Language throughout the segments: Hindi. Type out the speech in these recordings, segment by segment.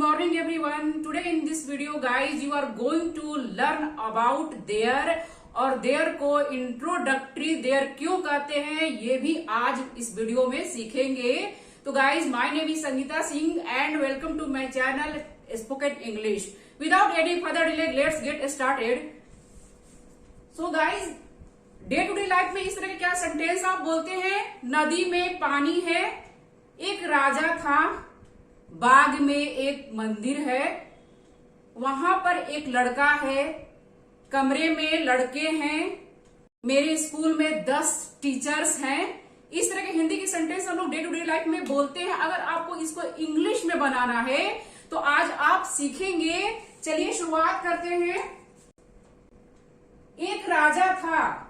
morning everyone. Today in this video guys you are going to learn about there और देयर को इंट्रोडक्टरी देयर क्यों कहते हैं ये भी आज इस वीडियो में सीखेंगे। तो guys my name is Sangeeta Singh and welcome to my channel spoken English. Without any further delay let's get started. So guys day to day life में इस तरह के क्या सेंटेंस आप बोलते हैं। नदी में पानी है, एक राजा था, बाग में एक मंदिर है, वहां पर एक लड़का है, कमरे में लड़के हैं, मेरे स्कूल में 10 टीचर्स हैं। इस तरह के हिंदी के सेंटेंस हम लोग डे टू डे लाइफ में बोलते हैं। अगर आपको इसको इंग्लिश में बनाना है तो आज आप सीखेंगे। चलिए शुरुआत करते हैं। एक राजा था,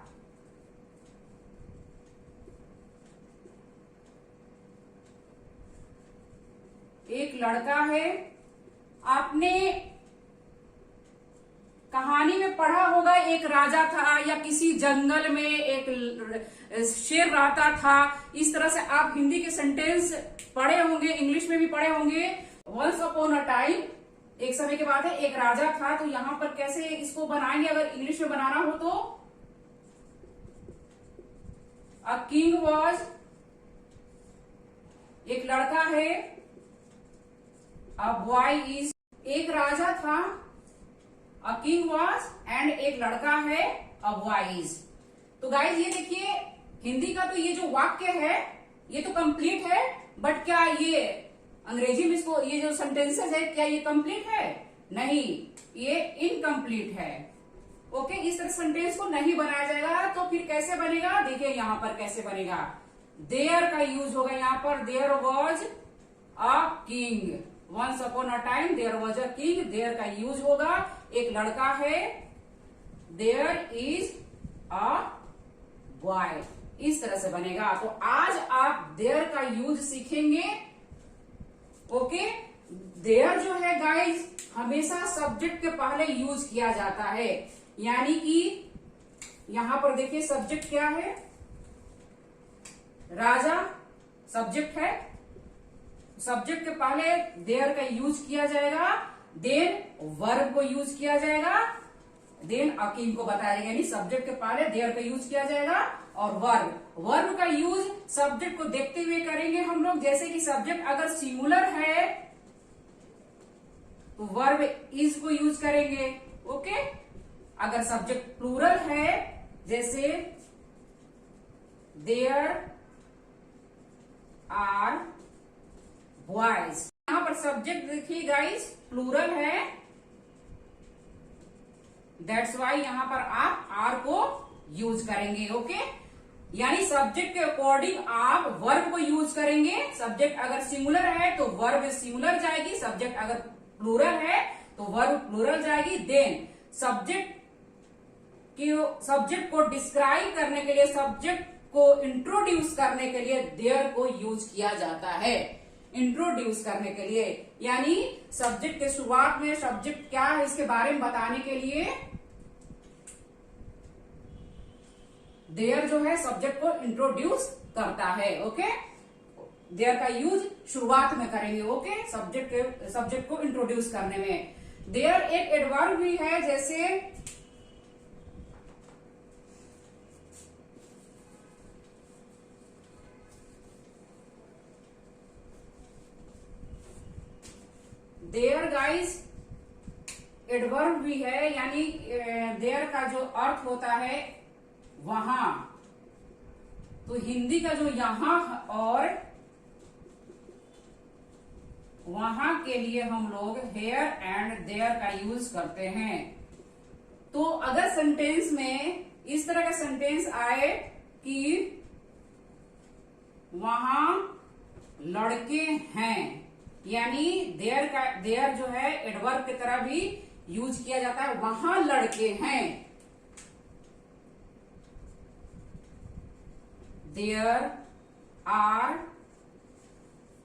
एक लड़का है। आपने कहानी में पढ़ा होगा एक राजा था या किसी जंगल में एक शेर रहता था। इस तरह से आप हिंदी के सेंटेंस पढ़े होंगे, इंग्लिश में भी पढ़े होंगे। वंस अपॉन अ टाइम, एक समय के बाद है, एक राजा था। तो यहां पर कैसे इसको बनाएंगे अगर इंग्लिश में बनाना हो तो अ किंग वॉज, एक लड़का है, अ बॉय इज, एक राजा था, अ किंग वॉज एंड एक लड़का है, अ बॉय इज। तो गाइज ये देखिए हिंदी का तो ये जो वाक्य है ये तो कंप्लीट है, बट क्या ये अंग्रेजी में इसको ये जो सेंटेंसेस है क्या ये कंप्लीट है? नहीं, ये इनकम्प्लीट है। ओके, इस तरह सेंटेंस को नहीं बनाया जाएगा। तो फिर कैसे बनेगा? देखिए यहां पर कैसे बनेगा। देयर का यूज होगा यहां पर। There was a king, once upon a time there was a king. There का यूज होगा, एक लड़का है, देयर इज अ बॉय। इस तरह से बनेगा। तो आज आप देयर का यूज सीखेंगे। ओके, देयर जो है गाइज हमेशा सब्जेक्ट के पहले यूज किया जाता है। यानी कि यहां पर देखिए सब्जेक्ट क्या है, राजा सब्जेक्ट है। सब्जेक्ट के पहले देयर का यूज किया जाएगा, देन वर्ब को यूज किया जाएगा, देन अ किंग को बताया जाएगा। यानी सब्जेक्ट के पहले देयर का यूज किया जाएगा और वर्ब का यूज सब्जेक्ट को देखते हुए करेंगे हम लोग। जैसे कि सब्जेक्ट अगर सिंगुलर है तो वर्ब इज को यूज करेंगे। ओके, अगर सब्जेक्ट प्लूरल है जैसे देयर आर बॉयज, यहां पर सब्जेक्ट देखिए गाइस प्लूरल है, दैट्स वाई यहां पर आप आर को यूज करेंगे। ओके, यानी सब्जेक्ट के अकॉर्डिंग आप वर्ब को यूज करेंगे। सब्जेक्ट अगर सिंगुलर है तो वर्ब सिंगुलर जाएगी, सब्जेक्ट अगर प्लूरल है तो वर्ब प्लूरल जाएगी। देन सब्जेक्ट को डिस्क्राइब करने के लिए, सब्जेक्ट को इंट्रोड्यूस करने के लिए देयर को यूज किया जाता है। इंट्रोड्यूस करने के लिए यानी सब्जेक्ट के शुरुआत में सब्जेक्ट क्या है इसके बारे में बताने के लिए देयर जो है सब्जेक्ट को इंट्रोड्यूस करता है। ओके, देयर का यूज शुरुआत में करेंगे। ओके, सब्जेक्ट को इंट्रोड्यूस करने में। देयर एक एडवर्ब भी है, जैसे देयर गाइस एडवर्ब भी है। यानी देयर का जो अर्थ होता है वहां, तो हिंदी का जो यहां और वहां के लिए हम लोग हेयर एंड देयर का यूज करते हैं। तो अगर सेंटेंस में इस तरह का सेंटेंस आए कि वहां लड़के हैं, यानी देयर जो है एडवर्ब की तरह भी यूज किया जाता है। वहां लड़के हैं, देयर आर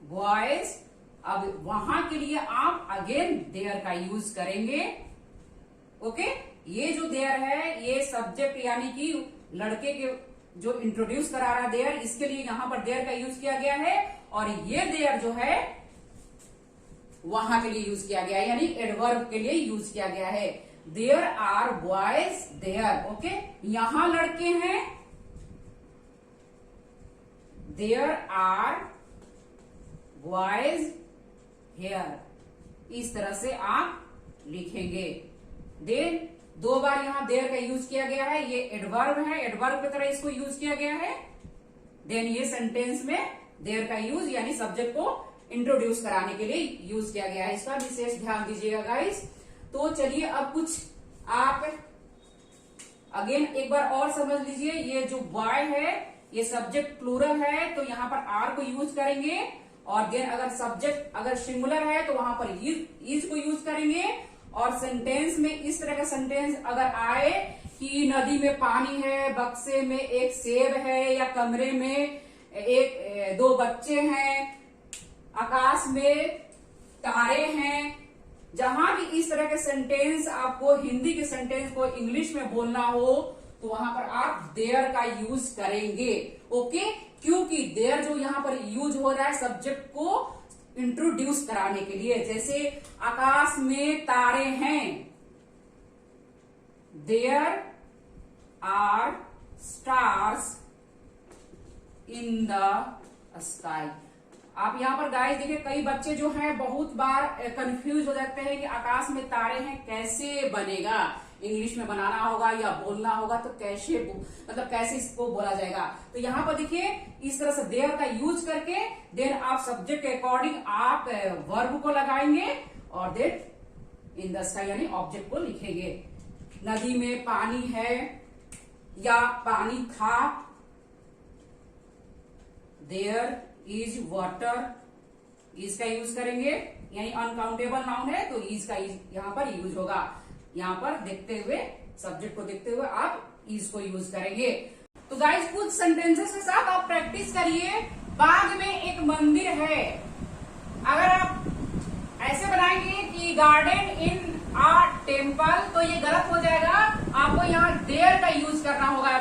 बॉयज। अब वहां के लिए आप अगेन देयर का यूज करेंगे। ओके, ये जो देयर है ये सब्जेक्ट यानी कि लड़के के जो इंट्रोड्यूस करा रहा देयर, इसके लिए यहां पर देयर का यूज किया गया है। और ये देयर जो है वहां के लिए यूज किया गया है, यानी एडवर्ब के लिए यूज किया गया है। There are boys there, okay. यहां लड़के हैं, देयर आर बॉयज हेयर, इस तरह से आप लिखेंगे। देन 2 बार यहां देयर का यूज किया गया है, ये एडवर्ब है, एडवर्ब की तरह इसको यूज किया गया है। देन ये सेंटेंस में देयर का यूज यानी सब्जेक्ट को इंट्रोड्यूस कराने के लिए यूज किया गया है, इसका विशेष ध्यान दीजिएगा गाइस। तो चलिए अब कुछ आप अगेन एक बार और समझ लीजिए। ये जो बॉय है ये सब्जेक्ट प्लूरल है, तो यहां पर आर को यूज करेंगे। और देन अगर सब्जेक्ट अगर सिंगुलर है तो वहां पर इज को यूज करेंगे। और सेंटेंस में इस तरह का सेंटेंस अगर आए कि नदी में पानी है, बक्से में एक सेब है, या कमरे में 2 बच्चे हैं, आकाश में तारे हैं, जहां भी इस तरह के सेंटेंस आपको हिंदी के सेंटेंस को इंग्लिश में बोलना हो तो वहां पर आप देयर का यूज करेंगे, ओके। क्योंकि देयर जो यहां पर यूज हो रहा है सब्जेक्ट को इंट्रोड्यूस कराने के लिए। जैसे आकाश में तारे हैं, there are stars in the sky. आप यहां पर गाइस देखिए, कई बच्चे जो हैं बहुत बार कंफ्यूज हो जाते हैं कि आकाश में तारे हैं कैसे बनेगा, इंग्लिश में बनाना होगा या बोलना होगा तो कैसे मतलब कैसे इसको बोला जाएगा। तो यहां पर देखिए इस तरह से देयर का यूज करके देन आप सब्जेक्ट के अकॉर्डिंग आप वर्ब को लगाएंगे और देन इन द स्काई यानी ऑब्जेक्ट को लिखेंगे। नदी में पानी है या पानी था, देयर इज वाटर, इज का यूज करेंगे, यानी अनकाउंटेबल नाउन है तो इज का यहां पर यूज होगा। यहां पर देखते हुए सब्जेक्ट को देखते हुए आप इज को यूज करेंगे। तो गाइस कुछ सेंटेंसेस के साथ आप प्रैक्टिस करिए। बाग में एक मंदिर है, अगर आप ऐसे बनाएंगे कि गार्डन इन आ टेम्पल तो ये गलत हो जाएगा। आपको यहाँ देयर का यूज करना होगा।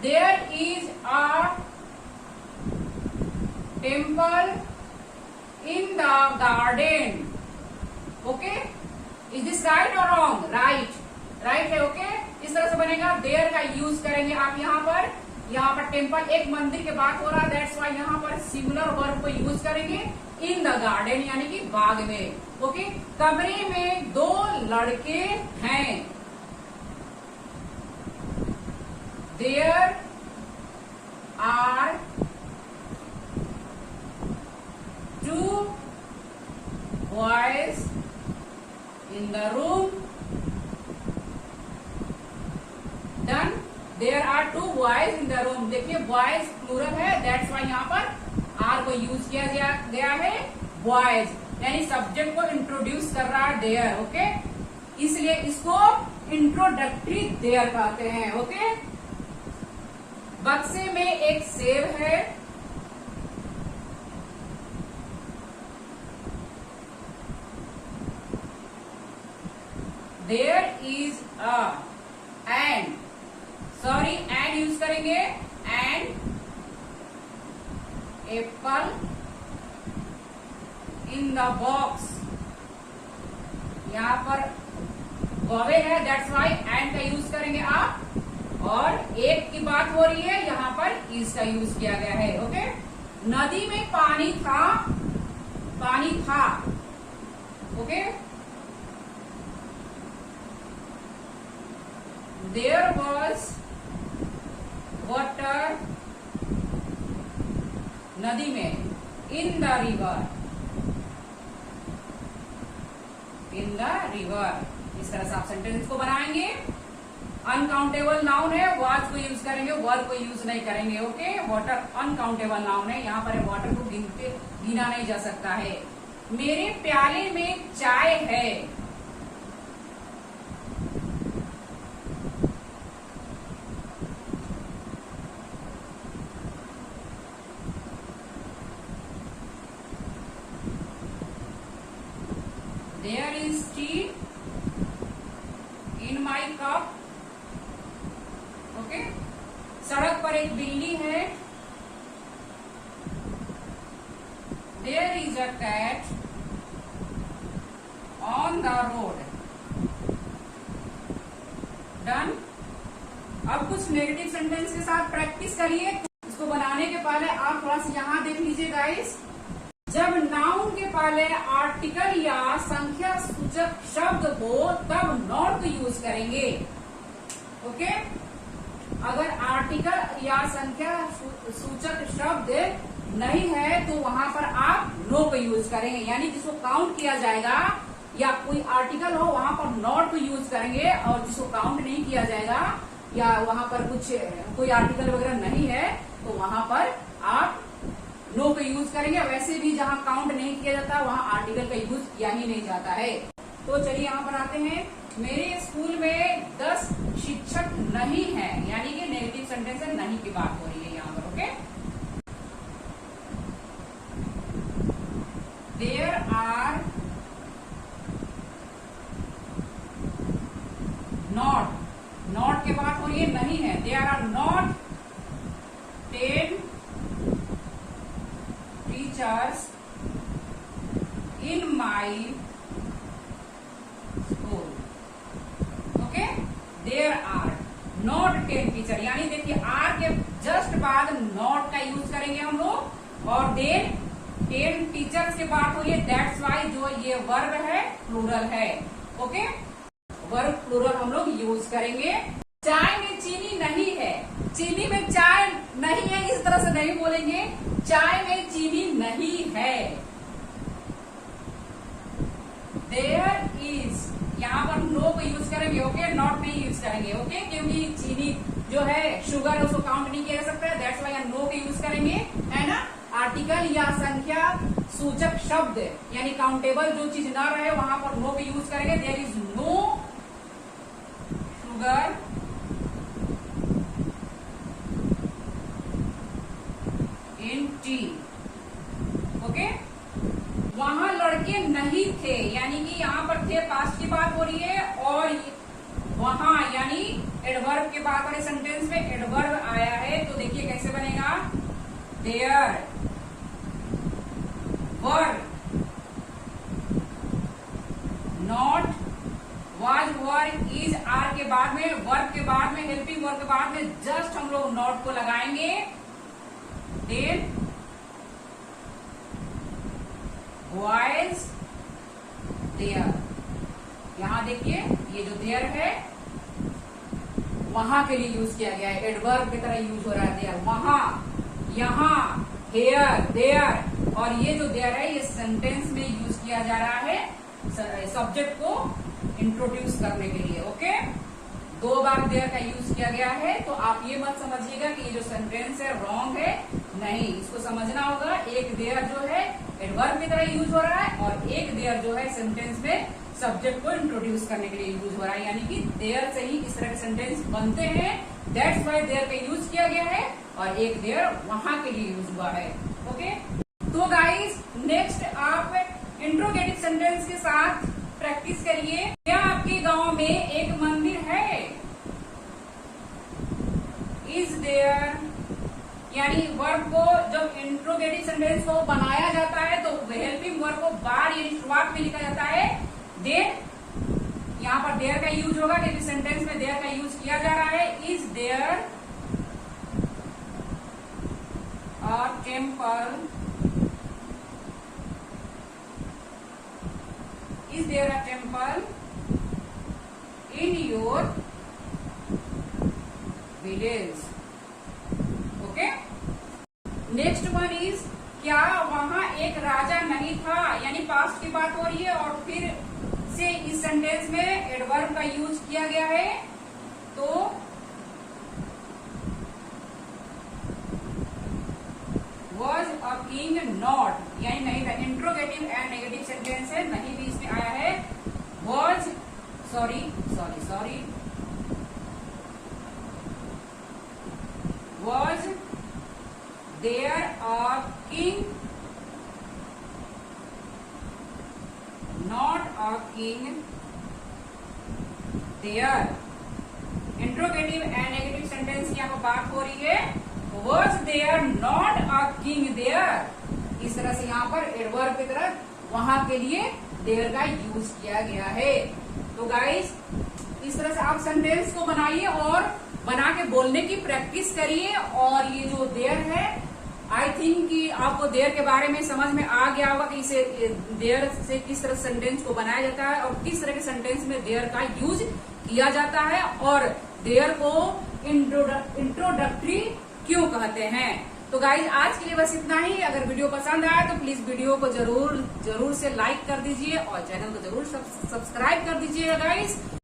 There is a temple in the garden, okay. Is this right और रॉन्ग? राइट है, ओके। इस तरह से बनेगा, देयर का यूज करेंगे आप यहाँ पर टेम्पल एक मंदिर के बात हो रहा है, दैट्स वाई यहाँ पर सिंगुलर वर्ब को यूज करेंगे इन द गार्डन यानी कि बाग में, ओके। कमरे में 2 लड़के हैं, there are 2 boys in the room, done। there are 2 boys in the room। देखिए boys प्लूरल है, that's why यहाँ पर आर को यूज किया गया है, boys यानी सब्जेक्ट को इंट्रोड्यूस कर रहा है there, ओके। इसलिए इसको इंट्रोडक्टरी देयर कहते हैं, ओके। बक्से में एक सेब है, there is a and use करेंगे, and apple in the box। यहाँ पर गौवे है, that's why and का यूज करेंगे आप। और एक की बात हो रही है, यहाँ पर is का यूज किया गया है, ओके। नदी में पानी था, ओके। There was water नदी में, in the river, इस तरह से आप सेंटेंस को बनाएंगे। अनकाउंटेबल नाउन है, वाज को यूज करेंगे, वर्ब को यूज नहीं करेंगे, ओके। वाटर अनकाउंटेबल नाउन है, यहाँ पर वाटर को गिना नहीं जा सकता है। मेरे प्याले में चाय है, there is tea in my cup, okay. सड़क पर एक बिल्ली है, there is a cat the road. Done. अब कुछ नेगेटिव सेंटेंस के साथ प्रैक्टिस करिए। इसको बनाने के पहले आप थोड़ा सा यहाँ देख लीजिए गाइस। जब नाउन के पहले आर्टिकल या संख्या सूचक शब्द हो तब नॉट को यूज करेंगे। ओके, अगर आर्टिकल या संख्या सूचक शब्द नहीं है तो वहां पर आप नो को यूज करेंगे, यानी जिसको काउंट किया जाएगा या कोई आर्टिकल हो वहां पर नॉट को यूज करेंगे, और जिसको काउंट नहीं किया जाएगा या वहां पर कुछ कोई आर्टिकल वगैरह नहीं है तो वहां पर आप नो का यूज करेंगे। वैसे भी जहां काउंट नहीं किया जाता वहां आर्टिकल का यूज किया ही नहीं जाता है। तो चलिए यहाँ पर आते हैं। मेरे स्कूल में 10 शिक्षक नहीं है, यानी कि नेगेटिव सेंटेंस है, नहीं की बात हो रही है यहाँ पर। Okay, there are not, not की बात हो रही है, नहीं है। There are not 10 teachers in my school. Okay, there are not 10 teacher, यानी देखिए आर के जस्ट बाद नॉट का यूज करेंगे हम लोग, और देन 10 टीचर्स की बात हो रही है, दैट्स वाई जो ये वर्ब है प्लूरल है। ओके, वर्ब प्लूरल हम लोग यूज करेंगे। चाय में चीनी नहीं है, चीनी में चाय नहीं है इस तरह से नहीं बोलेंगे, चाय में चीनी नहीं है। देयर इज, यहाँ पर नो को यूज करेंगे। ओके, नॉट नहीं यूज करेंगे। ओके, क्योंकि चीनी जो है शुगर है उसको काउंट नहीं किया जा सकता है, दैट्स वाई नो को यूज करेंगे, है ना। आर्टिकल या संख्या सूचक शब्द यानी काउंटेबल जो चीज ना रहे वहां पर नो को यूज करेंगे। There is no sugar in tea. Okay, वहां लड़के नहीं थे, यानी कि यहाँ पर थे पास्ट की बात हो रही है, और वहां यानी एडवर्ब के बाद वाले सेंटेंस में एडवर्ब आया है, तो देखिए कैसे बनेगा। There were not, was were is are के बाद में, वर्ब के बाद में, हेल्पिंग वर्ब के बाद में जस्ट हम लोग नॉट को लगाएंगे। देन बॉयज देयर, यहां देखिए ये जो देयर है वहां के लिए यूज किया गया है, एडवर्ब की तरह यूज हो रहा है। देयर वहां, यहां, हेयर, देयर, और ये जो देयर है ये सेंटेंस में यूज किया जा रहा है सब्जेक्ट को इंट्रोड्यूस करने के लिए। ओके, 2 बार देयर का यूज किया गया है, तो आप ये मत समझिएगा कि ये जो सेंटेंस है रॉन्ग है, नहीं, इसको समझना होगा। एक देयर जो है एडवर्ब की तरह यूज हो रहा है, और एक देयर जो है सेंटेंस में सब्जेक्ट को इंट्रोड्यूस करने के लिए यूज हो रहा है, यानी कि देयर से ही इस तरह के सेंटेंस बनते हैं, दैट्स वाई देयर का यूज किया गया है, और एक देयर वहां के लिए यूज हुआ है। ओके, तो गाइस नेक्स्ट आप इंट्रोगेटिव सेंटेंस के साथ प्रैक्टिस करिए। क्या आपके गांव में एक मंदिर है? इज देयर, यानी वर्ब को जब इंट्रोगेटिव सेंटेंस को बनाया जाता है तो हेल्पिंग वर्ब को बार यानी शुरुआत में लिखा जाता है। देन यहाँ पर देयर का यूज होगा क्योंकि सेंटेंस में देयर का यूज किया जा रहा है। Is there a temple, is there a temple in your village? Okay, next one is क्या वहां एक राजा नहीं था, यानी पास्ट की बात हो रही है और फिर से इस सेंटेंस में एडवर्ब का यूज किया गया है। तो was a king not, यानी नहीं था, इंट्रोगेटिव एंड नेगेटिव सेंटेंस है, नहीं भी इसमें आया है। was, sorry was there a king not a king there, interrogative and negative sentence की यहाँ पर बात हो रही है। Was there not a king there, इस तरह से यहाँ पर एडवर्ब की तरह वहां के लिए देयर का यूज किया गया है। तो गाइस इस तरह से आप सेंटेंस को बनाइए और बना के बोलने की प्रैक्टिस करिए। और ये जो देयर है, आई थिंक कि आपको देयर के बारे में समझ में आ गया होगा कि इसे देयर से किस तरह सेंटेंस को बनाया जाता है और किस तरह के सेंटेंस में देयर का यूज किया जाता है और देयर को इंट्रोडक्टरी क्यों कहते हैं। तो गाइज आज के लिए बस इतना ही। अगर वीडियो पसंद आया तो प्लीज वीडियो को जरूर से लाइक कर दीजिए और चैनल को जरूर सब्सक्राइब कर दीजिएगा गाइज।